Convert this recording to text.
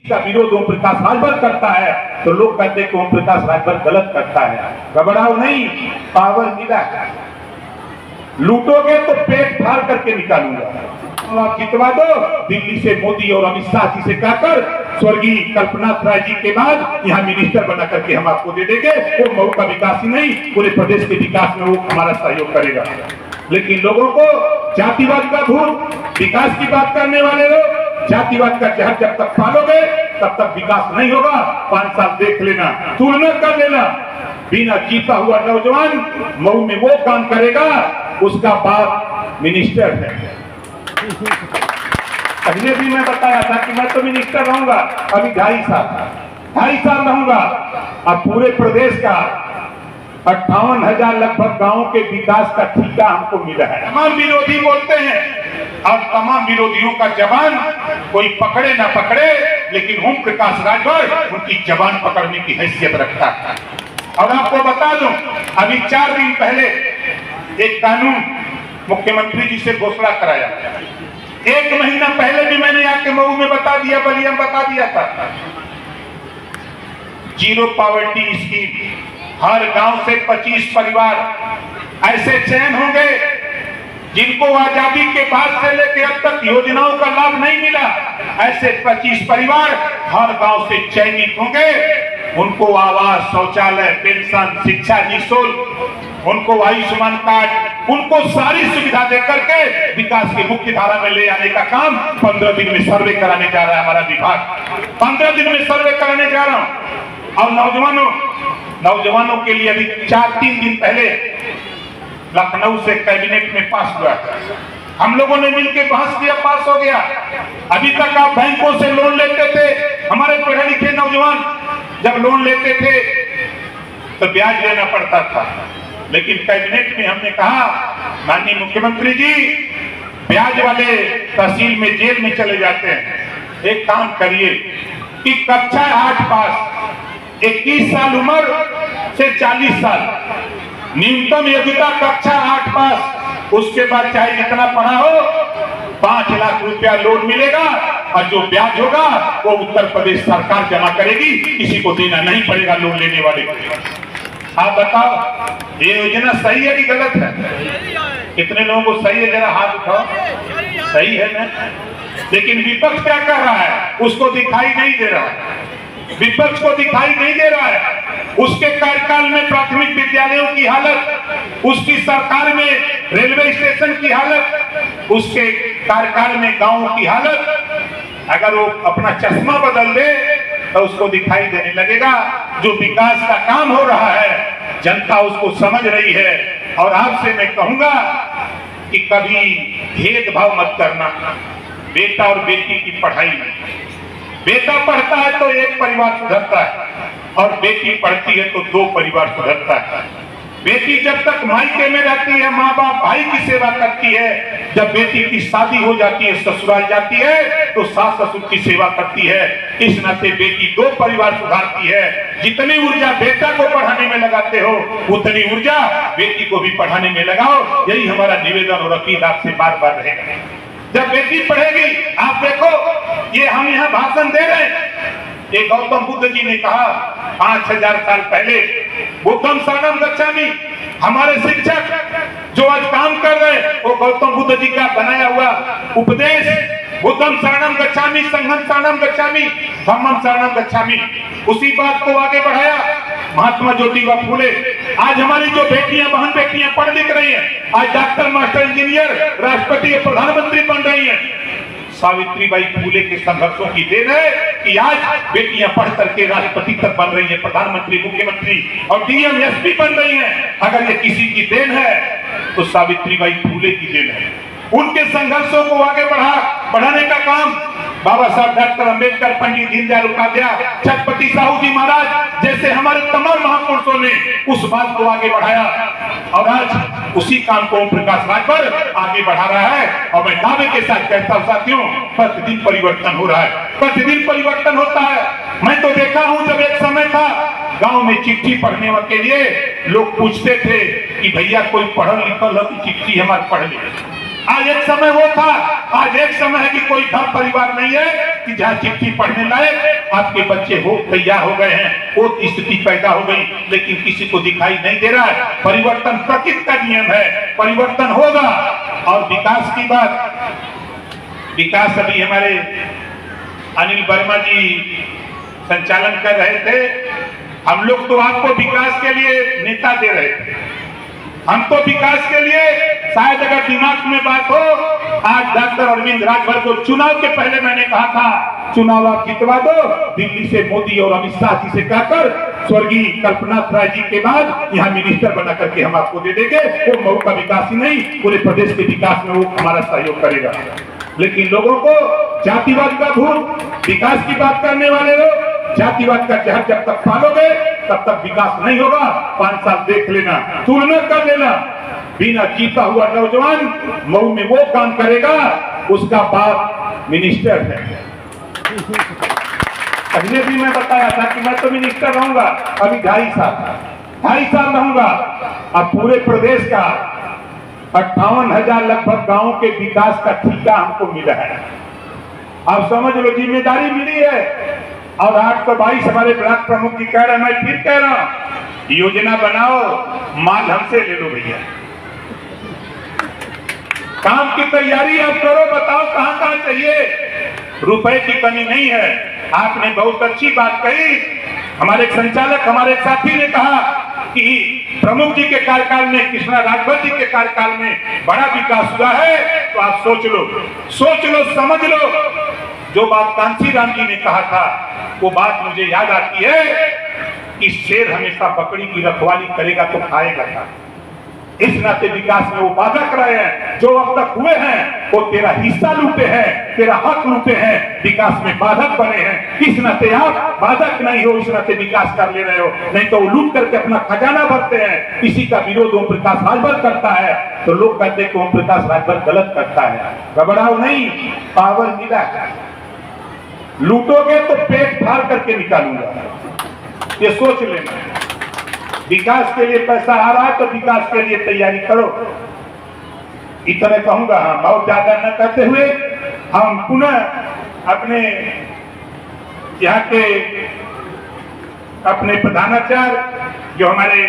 का विरोध ओम प्रकाश राजभर करता है तो लोग कहते हैं कि ओम प्रकाश राजभर गलत करता है। घबराओ नहीं, पावर मिला है। लूटोगे तो पेट फाड़ करके निकालूंगा। आप जितवा दो, दिल्ली से मोदी और अमित शाह जी से कहकर स्वर्गीय कल्पनाथ राय जी के बाद यहाँ मिनिस्टर बना करके हम आपको दे देंगे। वो मऊ का विकास ही नहीं, पूरे प्रदेश के विकास में वो हमारा सहयोग करेगा। लेकिन लोगों को जातिवाद का भूत, विकास की बात करने वाले लोग जातिवाद का जहर जब तक पालोगे तब तक विकास नहीं होगा। 5 साल देख लेना, तुलना कर लेना। बिना जीता हुआ नौजवान मऊ में वो काम करेगा, उसका बाप मिनिस्टर है। पहले भी मैं बताया था कि मैं तो मिनिस्टर रहूंगा, अभी 2.5 साल रहूंगा। अब पूरे प्रदेश का 58,000 लगभग गांवों के विकास का ठेका हमको मिला है। तमाम विरोधी बोलते हैं और तमाम विरोधियों का जबान कोई पकड़े ना पकड़े, लेकिन ओम प्रकाश राजभर उनकी जबान पकड़ने की हैसियत रखता है। और आपको बता दूं, अभी 4 दिन पहले एक कानून मुख्यमंत्री जी से घोषणा कराया। 1 महीना पहले भी मैंने आके मऊ में बता दिया, बलिया में बता दिया था। जीरो पॉवर्टी स्कीम, हर गांव से 25 परिवार ऐसे चयन होंगे जिनको आजादी के बाद से लेकर अब तक योजनाओं का लाभ नहीं मिला। ऐसे 25 परिवार हर गांव से चयनित होंगे। उनको आवास, शौचालय, पेंशन, शिक्षा निःशुल्क, उनको आयुष्मान कार्ड, उनको सारी सुविधा देकर के विकास की मुख्य धारा में ले आने का काम 15 दिन में सर्वे कराने जा रहा है हमारा विभाग। 15 दिन में सर्वे कराने जा रहा हूं। और नौजवानों के लिए अभी 4-3 दिन पहले लखनऊ से कैबिनेट में पास हुआ। हम लोगों ने मिलकर बहस किया, पास हो गया। अभी तक आप बैंकों से लोन लेते थे, हमारे पढ़े लिखे नौजवान जब लोन लेते थे तो ब्याज लेना पड़ता था। लेकिन कैबिनेट में हमने कहा, माननीय मुख्यमंत्री जी, ब्याज वाले तहसील में जेल में चले जाते हैं। एक काम करिए कि कक्षा 8 पास, 21 साल उम्र से 40 साल, न्यूनतम योग्यता कक्षा 8 पास, उसके बाद चाहे जितना पढ़ा हो 5 लाख रुपया लोन मिलेगा और जो ब्याज होगा वो उत्तर प्रदेश सरकार जमा करेगी, किसी को देना नहीं पड़ेगा लोन लेने वाले को। आप बताओ ये योजना सही है कि गलत है? कितने लोगों को सही है, जरा हाथ उठाओ। सही है ना? लेकिन विपक्ष क्या कर रहा है, उसको दिखाई नहीं दे रहा है। विपक्ष को दिखाई नहीं दे रहा है उसके कार्यकाल में प्राथमिक विद्यालयों की हालत, उसकी सरकार में रेलवे स्टेशन की हालत, उसके कार्यकाल में गांवों की हालत। अगर वो अपना चश्मा बदल दे तो उसको दिखाई देने लगेगा। जो विकास का काम हो रहा है जनता उसको समझ रही है। और आपसे मैं कहूंगा कि कभी भेदभाव मत करना बेटा और बेटी की पढ़ाई में। बेटा पढ़ता है तो एक परिवार सुधरता है और बेटी पढ़ती है तो 2 परिवार सुधरता है। बेटी जब तक मायके में रहती है, माँ बाप भाई की सेवा करती है। जब बेटी की शादी हो जाती है, ससुराल जाती है तो सास ससुर की सेवा करती है। इस नाते बेटी 2 परिवार सुधारती है। जितनी ऊर्जा बेटा को पढ़ाने में लगाते हो उतनी ऊर्जा बेटी को भी पढ़ाने में लगाओ। यही हमारा निवेदन और अपील आपसे बार बार रहेगा। जब बेटी पढ़ेगी, आप देखो ये हम यहाँ भाषण दे रहे हैं, ये गौतम बुद्ध जी ने कहा 5000 साल पहले। बुद्धम शरणम गच्छामि, हमारे शिक्षक जो आज काम कर रहे हैं वो गौतम बुद्ध जी का बनाया हुआ उपदेश, बुद्धम शरणम गच्छामि, संघम शरणम गच्छामि, धम्मम शरणम गच्छामि, उसी बात को आगे बढ़ाया महात्मा ज्योतिबा फूले। आज हमारी जो बेटियां, बहन बेटियां पढ़ लिख रही हैं, आज डॉक्टर, मास्टर, इंजीनियर, राष्ट्रपति, प्रधानमंत्री बन रही हैं, सावित्रीबाई फूले के संघर्षों की देन है कि आज बेटियां पढ़ करके राष्ट्रपति तक बन रही हैं, प्रधानमंत्री, मुख्यमंत्री और डीएम, एसपी बन रही हैं। अगर ये किसी की देन है तो सावित्रीबाई फूले की देन है। उनके संघर्षों को आगे बढ़ाने का काम बाबा साहब डॉक्टर अंबेडकर, पंडित दीनदयाल उपाध्याय, छत्रपति साहू जी महाराज जैसे हमारे तमाम महापुरुषों ने उस बात को आगे बढ़ाया। और आज उसी काम को ओम प्रकाश राजभर आगे बढ़ा रहा है। और मैं दावे के साथ कहता हूं साथियों, प्रतिदिन परिवर्तन हो रहा है, प्रतिदिन परिवर्तन होता है। मैं तो देखा हूं, जब एक समय था गांव में चिट्ठी पढ़ने के लिए लोग पूछते थे कि भैया कोई पढ़ल लिखल हो कि चिट्ठी हमारे पढ़ ले। आज एक समय वो था, आज एक समय है कि कोई घर परिवार नहीं है कि जहाँ चिट्ठी पढ़ने लायक आपके बच्चे हो तैयार हो गए हैं, वो स्थिति पैदा हो गई, लेकिन किसी को दिखाई नहीं दे रहा है। परिवर्तन प्रकृति का नियम है, परिवर्तन होगा। और विकास की बात, विकास अभी हमारे अनिल वर्मा जी संचालन कर रहे थे। हम लोग तो आपको विकास के लिए नेता दे रहे थे, हमको विकास के लिए शायद अगर दिमाग में बात हो, आज डॉक्टर अरविंद राजभर को चुनाव के पहले मैंने कहा था चुनाव आप जितवा दो, दिल्ली से मोदी और अमित शाह जी से कहकर स्वर्गीय कल्पनाथ राय जी के बाद यहाँ मिनिस्टर बना करके हम आपको दे देंगे। वो मऊ का विकास ही नहीं, पूरे प्रदेश के विकास में वो हमारा सहयोग करेगा। लेकिन लोगों को जातिवाद का भूत, विकास की बात करने वाले लोग जातिवाद का जहर जब तक पालोगे तब तक विकास नहीं होगा। 5 साल देख लेना, तुलना कर लेना, बिना जीता हुआ नौजवान मऊ में वो काम करेगा, उसका बाप मिनिस्टर है। पहले भी मैं बताया था कि मैं तो मिनिस्टर रहूंगा, अभी 2.5 साल रहूंगा। अब पूरे प्रदेश का 58,000 लगभग गांवों के विकास का ठेका हमको मिला है। आप समझ लो, जिम्मेदारी मिली है। और 822 हमारे ब्लॉक प्रमुख जी कह रहे हैं, मैं फिर कह रहा हूं, योजना बनाओ, माल हमसे ले लो भैया। काम की तैयारी आप करो, बताओ कहां कहां चाहिए, रुपए की कमी नहीं है। आपने बहुत अच्छी बात कही, हमारे संचालक हमारे साथी ने कहा कि प्रमुख जी के कार्यकाल में, कृष्णा राजभर जी के कार्यकाल में बड़ा विकास हुआ है। तो आप सोच लो, समझ लो। जो बात कांशीराम जी ने कहा था वो बात मुझे याद आती है कि शेर हमेशा बकरी की रखवाली करेगा तो खाएगा क्या। इस नाते विकास में वो बाधक रहे हैं, जो अब तक हुए हैं वो तेरा हिस्सा लूटे हैं, तेरा हक लूटे हैं, विकास में बाधक बने हैं। इस नाते आप बाधक नहीं हो, इस नाते विकास कर ले रहे हो, नहीं तो वो लूट करके अपना खजाना भरते हैं। इसी का विरोध ओम प्रकाश राजभर करता है, तो लोग कहते हैं कि ओम प्रकाश राजभर गलत करता है। घबराओ नहीं, पावर मिला है। लूटोगे तो पेट फाड़ करके निकालूंगा, ये सोच लेना। विकास के लिए पैसा आ रहा है तो विकास के लिए तैयारी करो, इतना कहूंगा। हाँ, बहुत ज्यादा न करते हुए हम पुनः अपने यहाँ के अपने प्रधानाचार्य जो हमारे